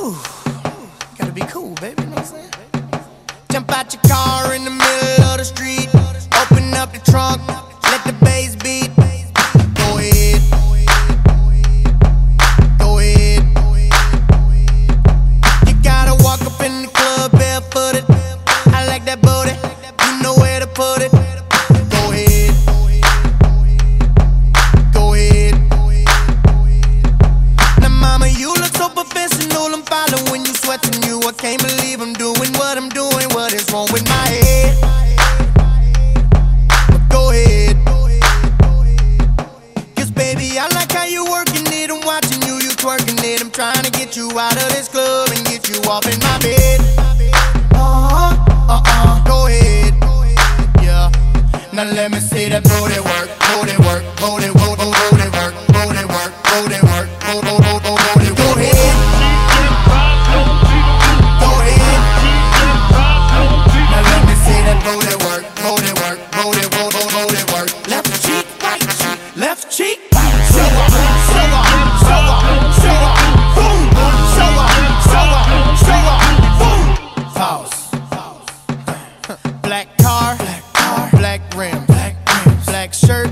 Ooh, gotta be cool, baby, you know what I'm saying? Jump out your car in the middle of the street, open up the trunk, let the bass beat. Go ahead, go ahead. You gotta walk up in the club barefooted. I like that booty, you know where to put it. Go ahead, go ahead. Now mama, you look so professional, I'm following you, sweating you. I can't believe I'm doing what I'm doing. What is wrong with my head? But go ahead, 'cause baby, I like how you working it. I'm watching you, you twerking it. I'm trying to get you out of this club and get you off in my bed. Go ahead, yeah. Now let me see that booty work, booty work, booty work, booty work, booty work, booty work, booty work, booty work. Go ahead, go ahead. Now let me see that booty work, booty work, booty work, booty work. Left cheek, right cheek, left cheek. Show up, show up, show up, show up, boom. Show up, show up, show up, boom. Pause. Black car, black rims, black shirt,